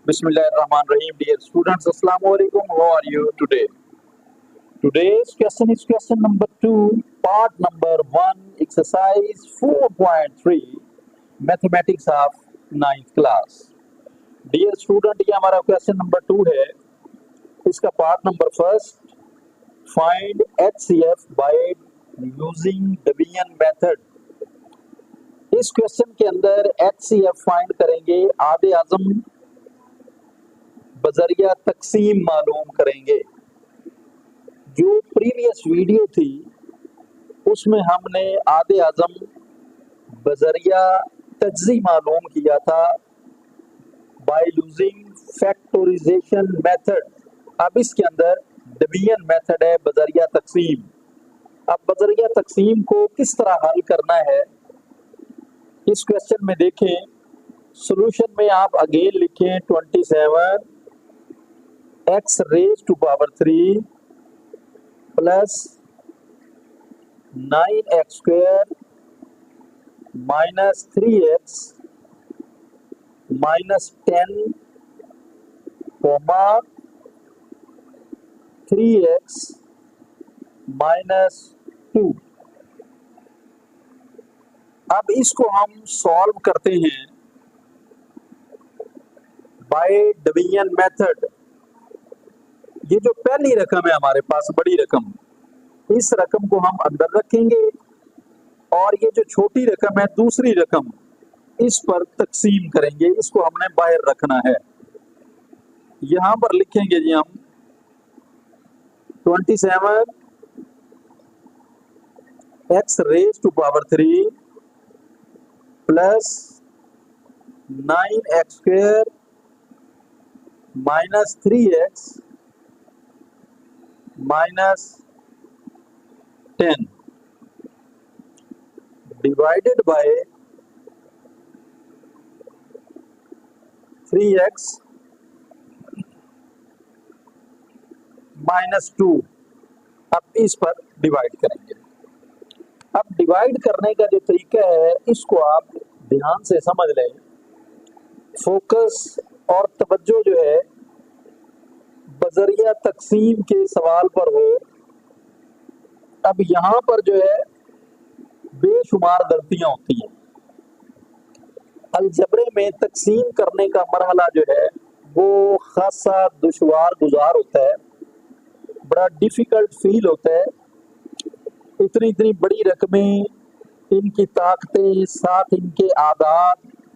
Bismillahirrahmanirrahim. Dear students, Assalamu alaikum. How are you today? Today's question is question number 2, part number 1, exercise 4.3, mathematics of 9th class. Dear student, ये हमारा question number 2 है. इसका part number first, find HCF by using division method. इस question के अंदर HCF find करेंगे, आधे आजम बजरिया तकसीम मालूम करेंगे. जो प्रीवियस वीडियो थी उसमें हमने आधे आजम बजरिया तज्जी मालूम किया था बाय यूजिंग फैक्टोराइजेशन मेथड. अब इसके अंदर डिवीजन मेथड है, बजरिया तकसीम. अब बजरिया तकसीम को किस तरह हल करना है इस क्वेश्चन में देखें. सॉल्यूशन में आप अगेन लिखें 27 x raised to power 3 plus 9x square minus 3x minus 10 comma 3x minus 2. अब इसको हम सॉल्व करते हैं बाय डिवीजन मेथड. ये जो पहली रकम है हमारे पास, बड़ी रकम, इस रकम को हम अंदर रखेंगे और ये जो छोटी रकम है दूसरी रकम, इस पर तकसीम करेंगे. इसको हमने बाहर रखना है. यहां पर लिखेंगे जी हम 27 x raised to power 3 plus 9x square minus 3x minus 10 divided by 3x minus 2. अब इस पर डिवाइड करेंगे. अब डिवाइड करने का जो तरीका है इसको आप ध्यान से समझ लें. फोकस और तवज्जो जो है बजरिया तकसीम के सवाल पर हो. अब यहाँ पर जो है बेशुमार गलतियां होती हैं. अलजबरे में तकसीम करने का मरहला जो है वो खासा दुश्वार गुजार होता है, बड़ा डिफिकल्ट फील होता है. इतनी इतनी बड़ी रकमें, इनकी ताकतें, साथ इनके आदाद,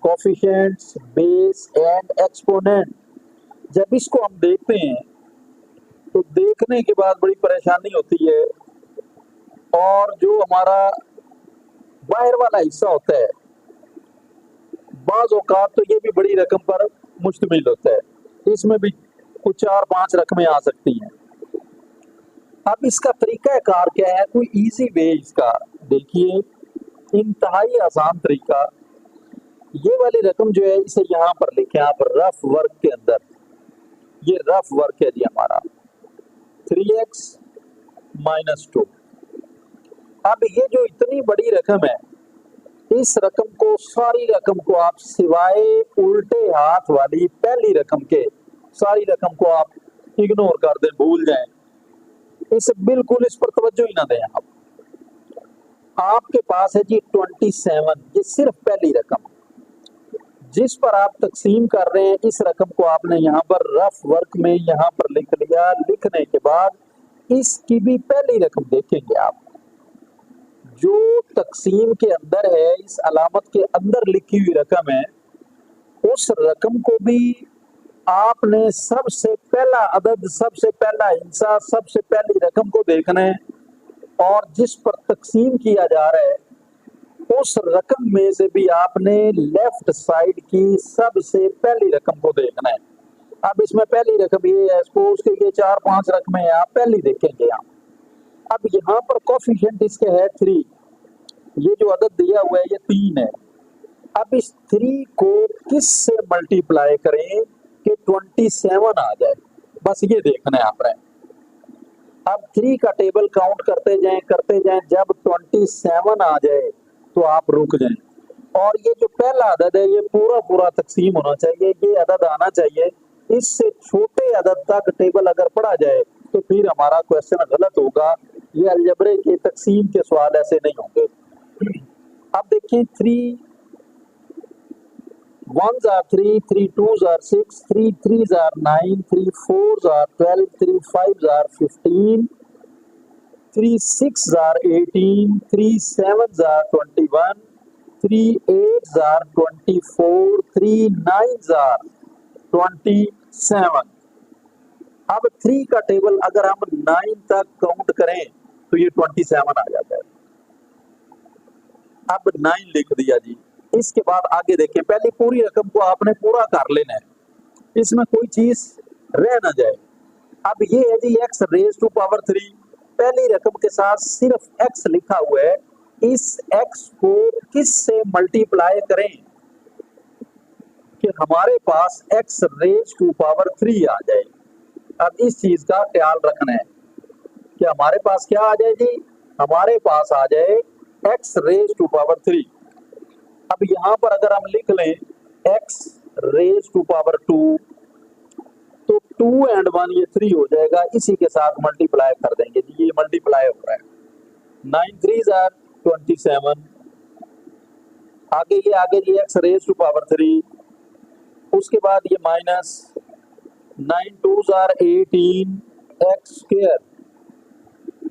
कोफिशिएंट्स, बेस एंड एक्सपोनेंट, जब इसको हम देखते हैं तो देखने के बाद बड़ी परेशानी होती है. और जो हमारा बाहर वाला हिस्सा होता है बाज़ औक़ात तो ये भी बड़ी रकम पर मुश्तमिल होता है. इसमें भी कुछ 4-5 रकमें आ सकती हैं. अब इसका तरीका कार क्या है, कोई इजी वे इसका देखिए, इंतहाई आसान तरीका. ये वाली रकम जो है इसे यहाँ पर लिखें आप रफ वर्क के अंदर. ये रफ वर्क है जी हमारा 3x minus 2. अब ये जो इतनी बड़ी रकम है, इस रकम को, सारी रकम को आप सिवाय उल्टे हाथ वाली पहली रकम के, सारी रकम को आप इग्नोर कर दें, भूल जाएं. इस बिल्कुल इस पर तवज्जो ही ना दें. आपके पास है जी 27, ये सिर्फ पहली रकम जिस पर आप तकसीम कर रहे हैं. इस रकम को आपने यहाँ पर रफ वर्क में यहाँ पर लिख लिया. लिखने के बाद इसकी भी पहली रकम देखेंगे आप, जो तकसीम के अंदर है, इस अलामत के अंदर लिखी हुई रकम है, उस रकम को भी आपने सबसे पहला अदद, सबसे पहला हिस्सा, सबसे पहली रकम को देखना है. और जिस पर तकसीम किया जा रहा है उस रकम में से भी आपने लेफ्ट साइड की सबसे पहली रकम को देखना है. अब इसमें पहली रकम ये है, सपोज के ये 4-5 रकमें हैं, आप पहली देखेंगे आप. अब यहाँ पर कोफिशिएंट इसके है 3. ये जो अदद दिया हुआ है ये 3 है. अब इस 3 को किस से मल्टीप्लाई करें कि 27 आ जाए, बस ये देखना है आपने. अब 3 का टेबल काउंट करते जाएं. जब 27 आ जाए तो आप रुक जाएं. और ये जो पहला अदद है ये पूरा पूरा तकसीम होना चाहिए, ये अदद आना चाहिए। इससे छोटे अदद तक टेबल अगर पढ़ा जाए तो फिर हमारा क्वेश्चन गलत होगा। ये अलजबरे के तकसीम के सवाल ऐसे नहीं होंगे। अब देखिए 3 ones are 3, 3 twos are 6, 3 threes are 9, 3 fours are 12, 3 fives are 15, 3 sixes are 18, 3 sevens are 21, 3 eights are 24, 3 nines are 27। अब 3 का टेबल अगर हम 9 तक काउंट करें तो ये 27 आ जाता है। अब 9 लिख दिया जी। इसके बाद आगे देखें, पहली पूरी रकम को आपने पूरा कर लेना है, इसमें कोई चीज रह ना जाए। अब ये है जी x रेज टू पावर 3, पहली रकम के साथ सिर्फ x लिखा हुआ है, इस x को किस से मल्टीप्लाई करें कि हमारे पास x रेज टू पावर 3 आ जाए। अब इस चीज का ख्याल रखना है कि हमारे पास क्या आ जाए जी, हमारे पास आ जाए x रेज टू पावर 3। अब यहां पर अगर हम लिख लें x रेज टू पावर 2 तो 2 and 1 ये 3 हो जाएगा, इसी के साथ मल्टीप्लाई कर देंगे जी, ये मल्टीप्लाई हो रहा है। 9 threes are 27, आगे जी x रेज टू पावर 3, उसके बाद ये minus 9 twos are 18 x square,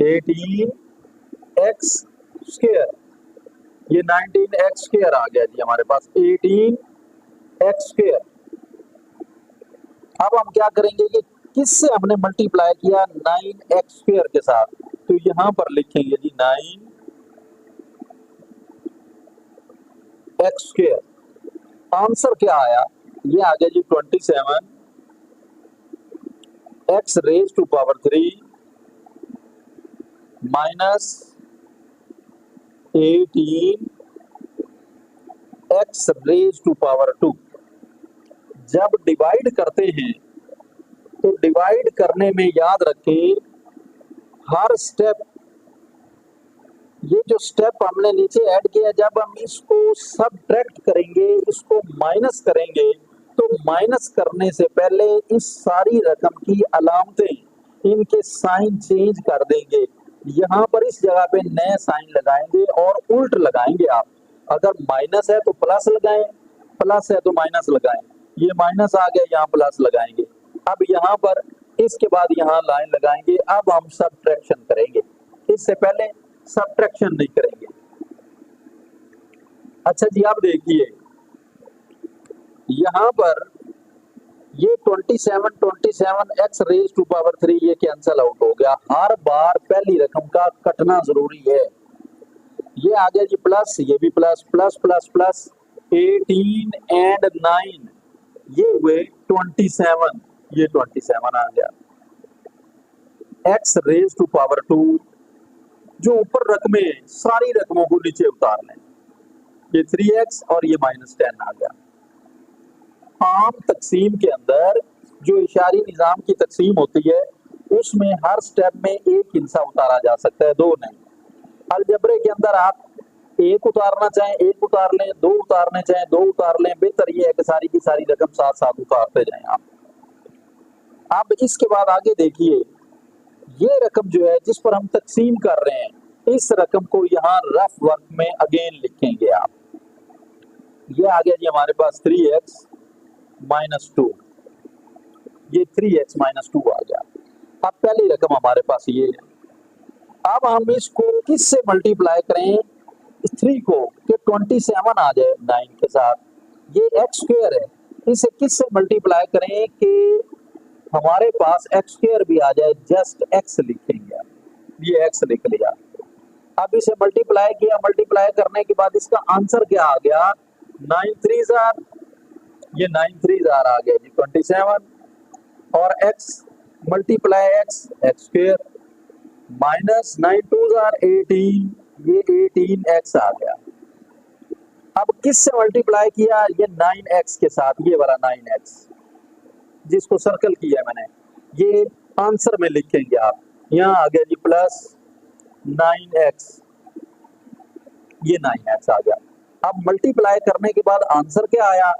18 x square, ये 19 x स्क्वायर आ गया जी हमारे पास, 18 x स्क्वायर। अब हम क्या करेंगे, ये किससे हमने मल्टीप्लाई किया, 9 x स्क्वायर के साथ, तो यहां पर लिखेंगे जी 9 x स्क्वायर। आंसर क्या आया, ये आ गया जी 27 x raise to power 3 minus 18 x raise to power 2। जब डिवाइड करते हैं तो डिवाइड करने में याद रखें हर स्टेप, ये जो स्टेप हमने नीचे ऐड किया, जब हम इसको सबट्रैक्ट करेंगे, इसको माइनस करेंगे, तो माइनस करने से पहले इस सारी रकम की अलामतें, इनके साइन चेंज कर देंगे। यहाँ पर इस जगह पे नए साइन लगाएंगे और उल्ट लगाएंगे। आप अगर माइनस है तो प्लस लगाएं, प्लस है तो माइनस लगाएं, ये माइनस आ गया, यहाँ प्लस लगाएंगे। अब यहाँ पर इसके बाद यहाँ लाइन लगाएंगे। अब हम सबट्रैक्शन करेंगे, इससे पहले सबट्रैक्शन नहीं करेंगे। अच्छा जी, आप देखिए यहाँ पर ये 27 x रेज टू पावर 3 ये कैंसल आउट हो गया। हर बार पहली रकम का कटना जरूरी है। ये आ गया जी प्लस, ये भी plus, plus plus plus 18 and 9 ये हुए 27, ये 27 आ गया। x रेज टू पावर 2, जो ऊपर रकमें सारी रकमों को नीचे उतार लें, ये 3x और ये -10 आ गया। आम तकसीम के अंदर जो इशारी निजाम की तकसीम होती है उसमें हर स्टेप में एक हिस्सा उतारा जा सकता है, दो नहीं। अलजबरे के अंदर आप एक उतारना चाहें एक उतार लें, दो उतारने चाहें दो उतार लें, बेहतर ये है कि सारी की सारी रकम साथ साथ उतारते जाएं आप। अब इसके बाद आगे देखिए, ये रकम जो है जिस पर हम तकसीम कर रहे हैं, इस रकम को यहाँ रफ वर्क में अगेन लिखेंगे आप। ये आ गया जी हमारे पास 3x -2, ये 3x -2 आ गया। अब पहली रकम हमारे पास ये है। अब हम इसको किस से मल्टीप्लाई करें, 3 को, कि 27 आ जाए 9 के साथ, ये x स्क्वायर है, इसे किस से मल्टीप्लाई करें कि हमारे पास x स्क्वायर भी आ जाए, जस्ट x लिखेंगे, ये x लिख लिया। अब इसे मल्टीप्लाई किया, मल्टीप्लाई करने के बाद इसका आंसर क्या आ गया, 9 3s are, ये 9 3s are आ गया जी 27, और x multiply x square, minus 9 2s are 18, ये 18x आ गया। अब किससे मल्टीप्लाई किया, ये 9x के साथ, ये वाला 9x जिसको सर्कल किया मैंने, ये आंसर में लिखेंगे आप। यहाँ आ गया जी प्लस 9x, ये 9x आ गया। अब मल्टीप्लाई करने के बाद आंसर क्या आया,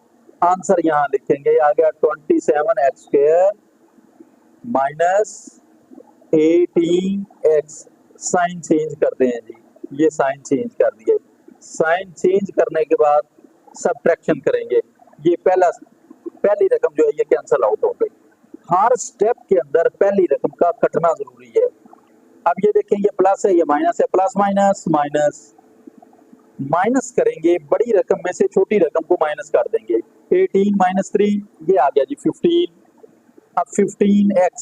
आंसर यहाँ लिखेंगे, आ गया 27x square minus 18x। Sign change करते हैं जी, ये साइन चेंज कर दिए। साइन चेंज करने के बाद सब्ट्रैक्शन करेंगे, ये पहली रकम जो है ये कैंसिल आउट हो गई। हर स्टेप के अंदर पहली रकम का कटना जरूरी है। अब ये देखें, ये प्लस है, ये माइनस है, प्लस माइनस माइनस माइनस करेंगे, बड़ी रकम में से छोटी रकम को माइनस कर देंगे। 18 माइनस 3 ये आ गया जी 15। अब 15x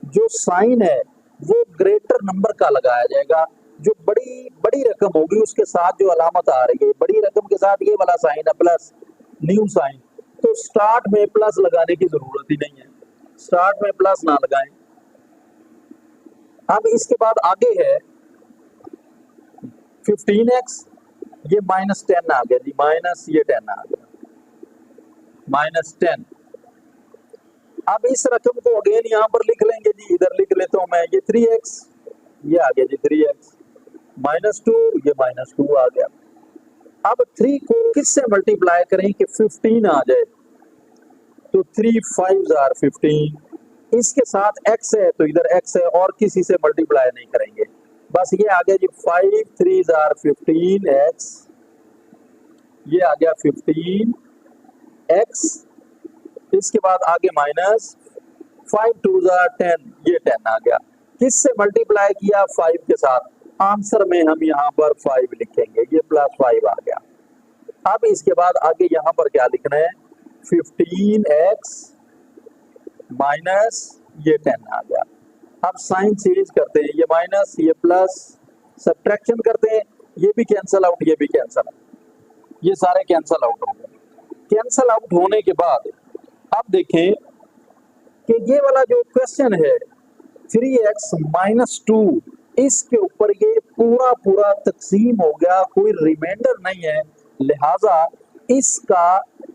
जो साइन है वो ग्रेटर नंबर का लगाया जाएगा, जो बड़ी बड़ी रकम होगी उसके साथ जो अलामत आ रही है, बड़ी रकम के साथ ये वाला साइन है प्लस, न्यू साइन, तो स्टार्ट में प्लस लगाने की जरूरत ही नहीं है, स्टार्ट में प्लस ना लगाएं। अब इसके बाद आगे है 15x, ये माइनस 10 आ गया जी, माइनस ये 10 आ गया, माइनस 10। अब इस रकम को अगेन यहाँ पर लिख लेंगे जी, इधर लिख लेता हूं मैं, ये 3x, ये आ गया जी 3x माइनस 2, ये माइनस 2 आ गया। अब 3 को किससे मल्टीप्लाई करें कि 15 आ जाए, तो 3 5 आर 15, इसके साथ x है तो इधर x है और किसी से मल्टीप्लाई नहीं करेंगे, बस ये आ गया जी 5 3 आर 15x, ये आ गया 15x। इसके बाद आगे माइनस 5 2 10, ये 10 आ गया। किससे मल्टीप्लाई किया, 5 के साथ, आंसर में हम यहाँ पर 5 लिखेंगे, ये प्लस 5 आ गया। अब इसके बाद आगे यहाँ पर क्या लिखना है, 15x माइनस ये 10 आ गया। अब साइन चेंज करते हैं, ये माइनस ये प्लस, सब्ट्रैक्शन करते हैं, ये भी कैंसल आउट, ये भी कैंसल आउट, ये सारे कैंसल आउट हो गए। कैंसल आउट होने के बाद अब देखें कि ये वाला जो क्वेश्चन है 3x माइनस 2, इसके ऊपर ये पूरा पूरा तकसीम हो गया, कोई रिमाइंडर नहीं है, लिहाजा इसका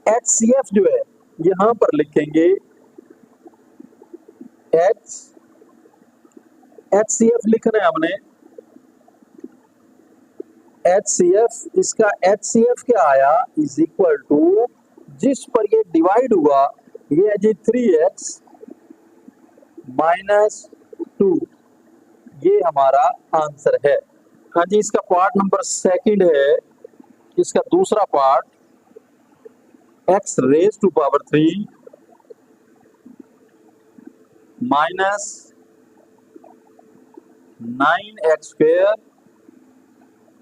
HCF जो है यहां पर लिखेंगे, HCF लिखना है हमने, HCF, इसका HCF क्या आया, इज इक्वल टू, जिस पर ये डिवाइड हुआ ये है जी 3x माइनस 2, ये हमारा आंसर है। हाँ जी, इसका पार्ट नंबर सेकंड है, इसका दूसरा part, x raise to power 3 minus 9x square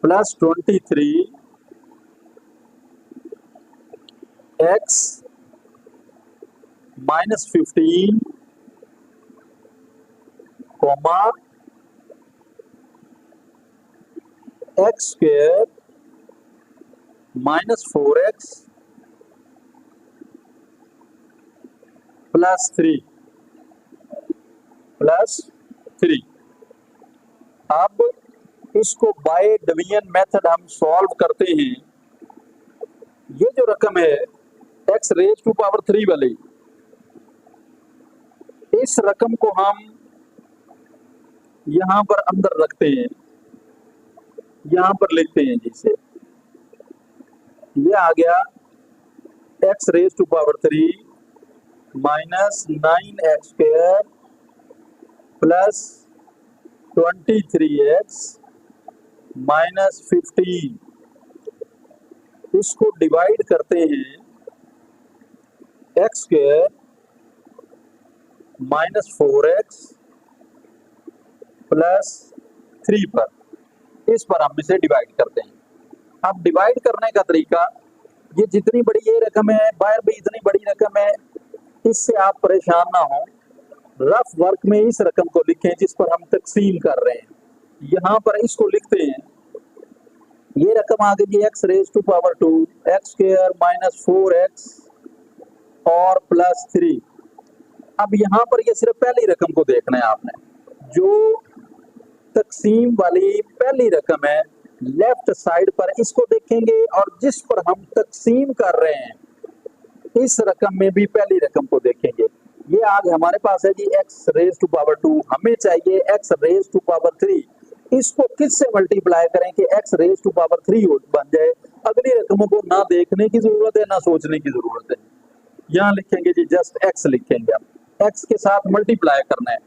plus 23 x minus 15 comma x square minus 4x plus 3 plus 3। अब इसको बाय डिवीजन मेथड हम सॉल्व करते हैं। ये जो रकम है x रेज टू पावर 3 वाली, इस रकम को हम यहां पर अंदर रखते हैं, यहां पर लिखते हैं जिसे, ये आ गया x raise to power 3 minus 9x square plus 23x minus 15, इसको डिवाइड करते हैं x square minus 4x plus 3 पर, इस पर हम इसे डिवाइड करते हैं। अब डिवाइड करने का तरीका, ये जितनी बड़ी ये रकम है, बाहर भी इतनी बड़ी रकम है, इससे आप परेशान ना हो, रफ वर्क में इस रकम को लिखें जिस पर हम तकसीम कर रहे हैं, यहाँ पर इसको लिखते हैं, ये रकम आ गई x raise to power 2 x square minus 4x और प्लस 3। अब यहाँ पर ये सिर्फ पहली रकम को देखना है आपने, जो तकसीम वाली पहली रकम है लेफ्ट साइड पर, इसको देखेंगे और जिस पर हम तकसीम कर रहे हैं इस रकम में भी पहली रकम को देखेंगे। ये आगे हमारे पास है जी x रेज टू पावर 2, हमें चाहिए x रेज टू पावर 3, इसको किस से मल्टीप्लाई करें कि x रेज टू पावर 3 बन जाए। अगली रकमों को ना देखने की जरूरत है ना सोचने की जरूरत है। यहाँ लिखेंगे जी जस्ट x लिखेंगे, हम x के साथ मल्टीप्लाई करना है।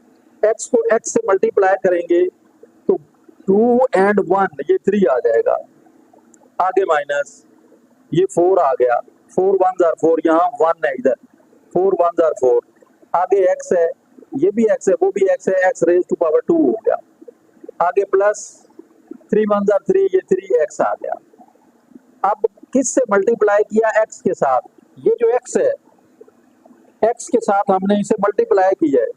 x को x से मल्टीप्लाई करेंगे तो 2 and 1 ये 3 आ जाएगा, आगे माइनस ये 4 आ गया, 4 1 are 4, यहाँ 1 है इधर, 4 1 are 4, आगे x है, ये भी x है वो भी x है, x रेज टू पावर 2 हो गया, आगे प्लस 3 1 are 3, ये 3x आ गया। अब किससे मल्टीप्लाई किया? x के साथ। ये जो x है, x के साथ हमने इसे मल्टीप्लाई किया है।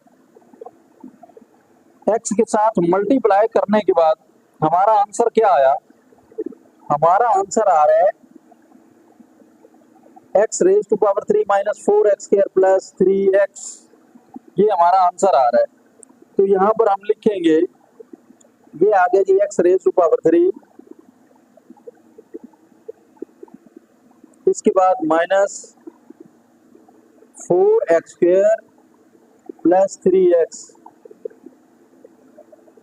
x के साथ मल्टीप्लाई करने के बाद हमारा आंसर क्या आया? हमारा आंसर आ रहा है x raise to power 3 minus 4x square plus 3x, ये हमारा आंसर आ रहा है। तो यहाँ पर हम लिखेंगे ये आ गया जी x रेज टू पावर 3, इसके बाद minus 4x square plus 3x,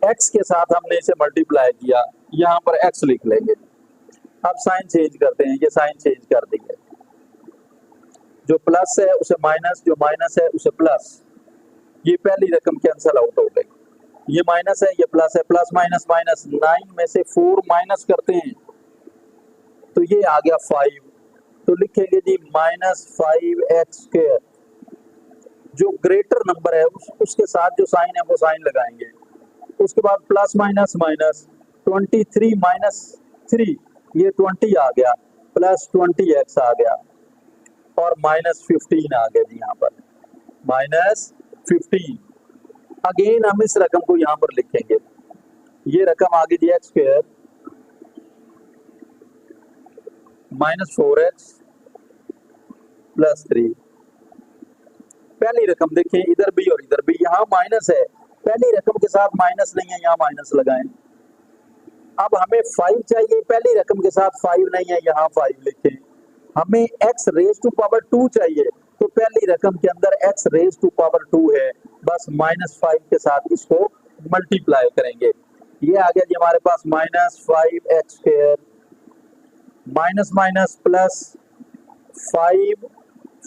x के साथ हमने इसे मल्टीप्लाई किया, यहाँ पर x लिख लेंगे। अब साइन चेंज करते हैं, ये साइन चेंज कर देंगे, जो प्लस है उसे माइनस, जो माइनस है उसे प्लस, ये पहली रकम कैंसल आउट हो गई, ये माइनस है ये प्लस है, प्लस माइनस माइनस, 9 में से 4 माइनस करते हैं तो ये आ गया 5, तो लिखेंगे जी माइनस 5x स्क्वायर, जो ग्रेटर नंबर है उसके साथ जो साइन है वो साइन लगाएंगे, उसके बाद प्लस माइनस माइनस, 23 माइनस 3 ये 20 आ गया, प्लस 20x आ गया और माइनस 15 आ गया जी, यहाँ पर माइनस 15। अगेन हम इस रकम को यहाँ पर लिखेंगे, ये रकम आ गई जी x square minus 4x plus 3। पहली रकम देखें, इधर भी और इधर भी, यहाँ माइनस है, पहली रकम के साथ माइनस नहीं है, यहाँ माइनस लगाएं। अब हमें 5 चाहिए, पहली रकम के साथ 5 नहीं है, यहाँ 5 लिखें। हमें x रेज टू पावर 2 चाहिए, तो पहली रकम के अंदर x रेज टू पावर 2 है, बस माइनस 5 के साथ इसको मल्टीप्लाई करेंगे। ये आ गया जी हमारे पास minus 5x square minus minus plus 5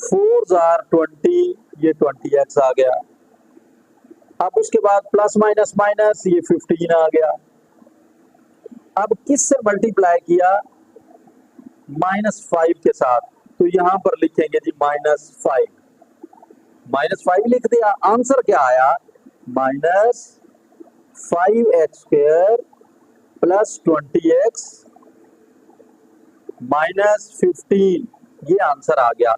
4 are 20, ये 20x आ गया। अब उसके बाद प्लस माइनस माइनस, ये 15 आ गया। अब किससे मल्टीप्लाई किया? माइनस 5 के साथ, तो यहां पर लिखेंगे जी माइनस 5, माइनस 5 लिख दिया। आंसर क्या आया? Minus 5x square plus 20x minus 15, ये आंसर आ गया।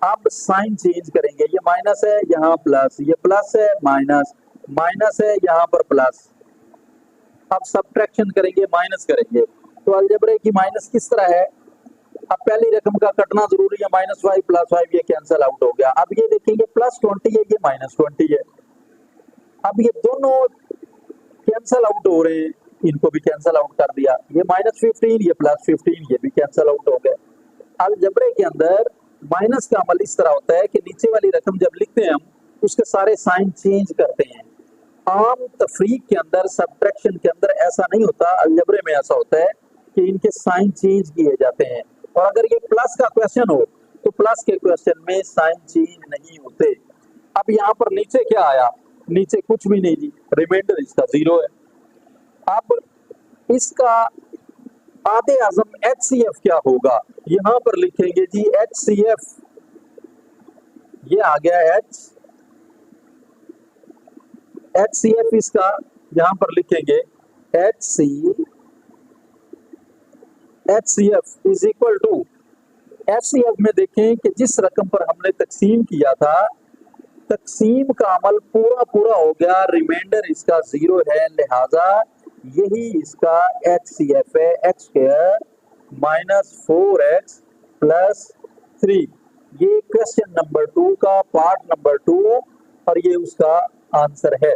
अब साइन चेंज करेंगे, ये माइनस है यहाँ प्लस, ये प्लस है माइनस, माइनस है यहाँ पर प्लस। अब सब्ट्रैक्शन करेंगे, माइनस करेंगे, तो अलजेब्रा की माइनस किस तरह है? अब पहली रकम का कटना जरूरी है, माइनस 5 प्लस 5 ये कैंसिल आउट हो गया। अब ये देखेंगे प्लस 20 है, ये माइनस 20 है। अब ये दोनों कैंसिल आउट हो रहे हैं, इनको भी कैंसिल आउट कर दिया, ये माइनस 15 ये प्लस 15 ये भी कैंसिल आउट हो गए। अलजेब्रा के अंदर माइनस का अमल इस तरह होता है कि नीचे वाली रकम जब लिखते हैं हम उसके सारे साइन चेंज करते हैं। आम तफरीक के अंदर, सब्ट्रैक्शन के अंदर ऐसा नहीं होता, अलजेब्रा में ऐसा होता है कि इनके साइन चेंज किए जाते हैं। और अगर ये प्लस का क्वेश्चन हो तो प्लस के क्वेश्चन में साइन चेंज नहीं होते। अब यहाँ पर नीचे क्या आया? नीचे कुछ भी नहीं जी, रिमाइंडर इसका 0 है। अब इसका आधे आजम HCF क्या होगा? यहाँ पर लिखेंगे जी HCF, ये आ गया HCF इसका यहाँ पर लिखेंगे HCF is equal to, HCF में देखें कि जिस रकम पर हमने तकसीम किया था, तकसीम का अमल पूरा पूरा हो गया, रिमाइंडर इसका 0 है, लिहाजा यही इसका HCF है, x square minus 4x plus 3। ये क्वेश्चन नंबर 2 का पार्ट नंबर 2 और ये उसका आंसर है।